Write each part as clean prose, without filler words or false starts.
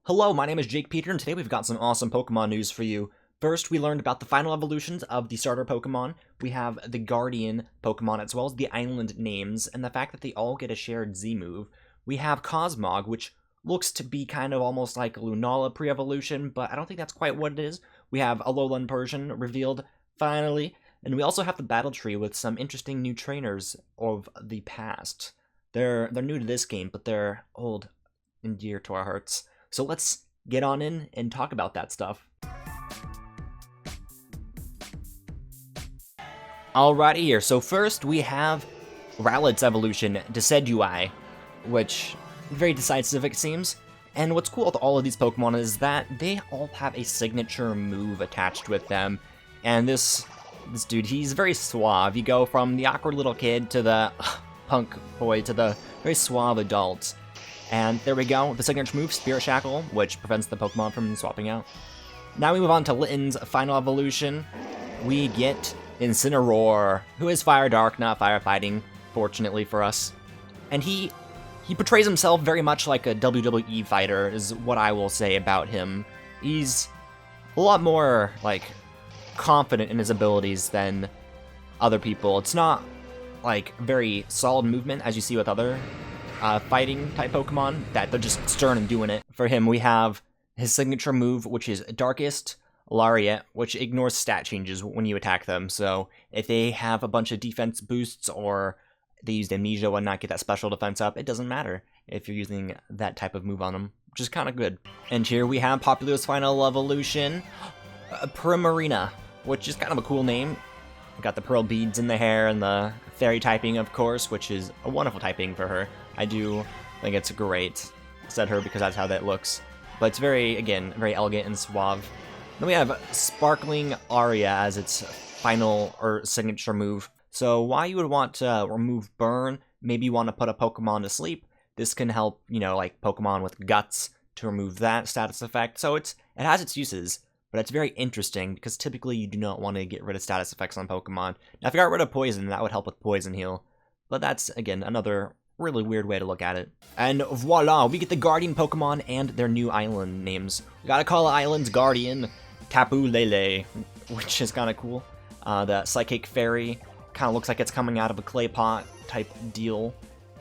Hello, my name is jakepeter, and today we've got some awesome Pokemon news for you. First, we learned about the final evolutions of the starter Pokemon. We have the Guardian Pokemon, as well as the island names, and the fact that they all get a shared Z-move. We have Cosmo, which looks to be kind of almost like Lunala pre-evolution, but I don't think that's quite what it is. We have Alolan Persian revealed, finally, and we also have the Battle Tree with some interesting new trainers of the past. They're new to this game, but they're old and dear to our hearts. So let's get on in and talk about that stuff. Alrighty here, so first we have Rowlet's evolution, Decidueye, which very decisive it seems. And what's cool with all of these Pokemon is that they all have a signature move attached with them. And this dude, he's very suave. You go from the awkward little kid to the punk boy to the very suave adult. And there we go, the signature move, Spirit Shackle, which prevents the Pokemon from swapping out. Now we move on to Litten's final evolution. We get Incineroar, who is Fire Dark, not firefighting, fortunately for us. And he portrays himself very much like a WWE fighter, is what I will say about him. He's a lot more, confident in his abilities than other people. It's not, very solid movement, as you see with other fighting type Pokemon, that they're just stern and doing it. For him, we have his signature move, which is Darkest Lariat, which ignores stat changes when you attack them. So if they have a bunch of defense boosts or they used Amnesia and not get that special defense up, it doesn't matter if you're using that type of move on them, which is kind of good. And here we have Popular's final evolution, Primarina, which is kind of a cool name. Got the pearl beads in the hair and the fairy typing, of course, which is a wonderful typing for her. I do think it's great. I said her because that's how that looks. But it's very elegant and suave. Then we have Sparkling Aria as its final or signature move. So why you would want to remove Burn, maybe you want to put a Pokemon to sleep. This can help, like Pokemon with Guts to remove that status effect. So it has its uses. But it's very interesting, because typically you do not want to get rid of status effects on Pokemon. Now, if you got rid of Poison, that would help with Poison Heal. But that's, again, another really weird way to look at it. And voila, we get the Guardian Pokemon and their new island names. We gotta call the islands Guardian Tapu Lele, which is kind of cool. The Psychic Fairy kind of looks like it's coming out of a clay pot type deal.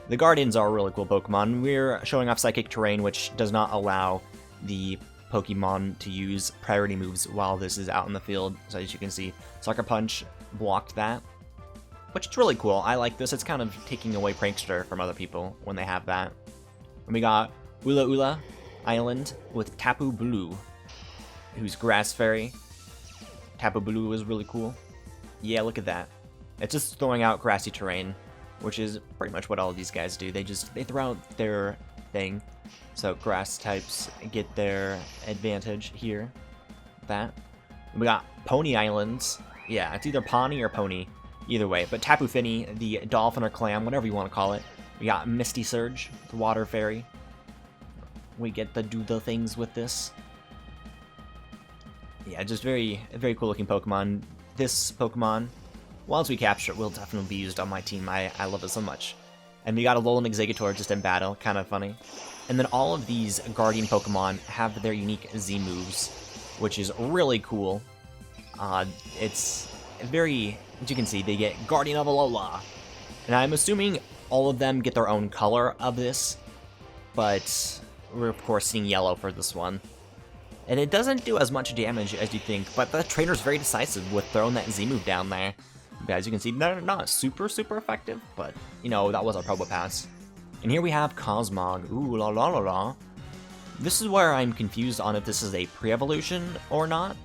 The Guardians are a really cool Pokemon. We're showing off Psychic Terrain, which does not allow the Pokemon to use priority moves while this is out in the field. So as you can see, Sucker Punch blocked that, which is really cool. I like this. It's kind of taking away Prankster from other people when they have that. And we got Ula Ula Island with Tapu Bulu, who's Grass Fairy. Tapu Bulu is really cool. Yeah, look at that. It's just throwing out grassy terrain, which is pretty much what all of these guys do. They throw out their thing. So grass types get their advantage here. That. We got Pony Islands. Yeah, it's either Pawnee or Pony. Either way. But Tapu Fini, the dolphin or clam, whatever you want to call it. We got Misty Surge, the water fairy. We get to do the things with this. Yeah, just very cool looking Pokemon. This Pokemon, once we capture it, will definitely be used on my team. I love it so much. And we got a Alolan Exeggutor just in battle. Kind of funny. And then all of these Guardian Pokemon have their unique Z moves, which is really cool. It's very, as you can see, they get Guardian of Alola. And I'm assuming all of them get their own color of this, but we're of course seeing yellow for this one. And it doesn't do as much damage as you think, but the trainer's very decisive with throwing that Z move down there. But as you can see, they're not super effective, but, that was our Probo Pass. And here we have Cosmog. Ooh, la la la la. This is where I'm confused on if this is a pre-evolution or not.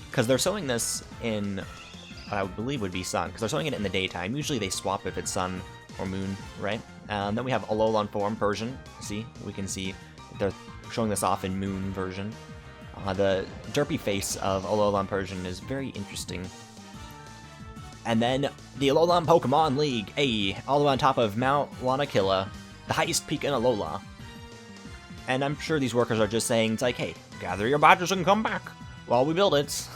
Because they're showing this in what I would believe would be Sun. Because they're showing it in the daytime. Usually they swap if it's Sun or Moon, right? Then we have Alolan form Persian. See? We can see they're showing this off in Moon version. The derpy face of Alolan Persian is very interesting. And then the Alolan Pokemon League, all the way on top of Mount Lanakilla, the highest peak in Alola. And I'm sure these workers are just saying, it's like, hey, gather your badges and come back while we build it.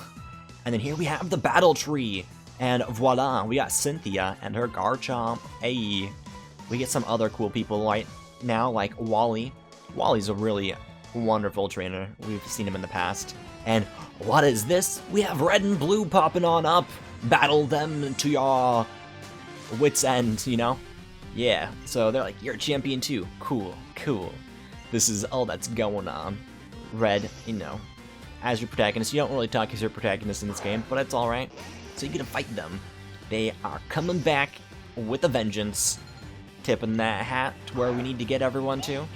And then here we have the Battle Tree, and voila, we got Cynthia and her Garchomp. We get some other cool people right now, like Wally. Wally's a really wonderful trainer. We've seen him in the past. And what is this? We have red and blue popping on up. Battle them to your wits' end, you know? Yeah, so they're like, you're a champion too. Cool, cool. This is all that's going on. Red, you know, as your protagonist. You don't really talk as your protagonist in this game, but it's alright. So you get to fight them. They are coming back with a vengeance. Tipping that hat to where we need to get everyone to.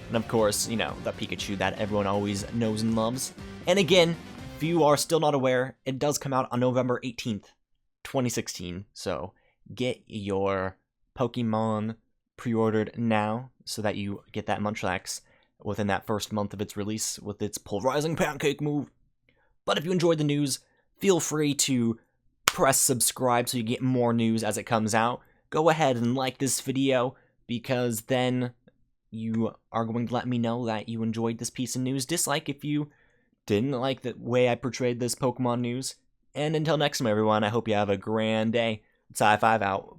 And of course, you know, the Pikachu that everyone always knows and loves. And again, if you are still not aware, it does come out on November 18th, 2016. So get your Pokemon pre-ordered now so that you get that Munchlax within that first month of its release with its polarizing pancake move. But if you enjoyed the news, feel free to press subscribe so you get more news as it comes out. Go ahead and like this video because then you are going to let me know that you enjoyed this piece of news. Dislike if you didn't like the way I portrayed this Pokemon news. And until next time, everyone, I hope you have a grand day. It's High 5 out.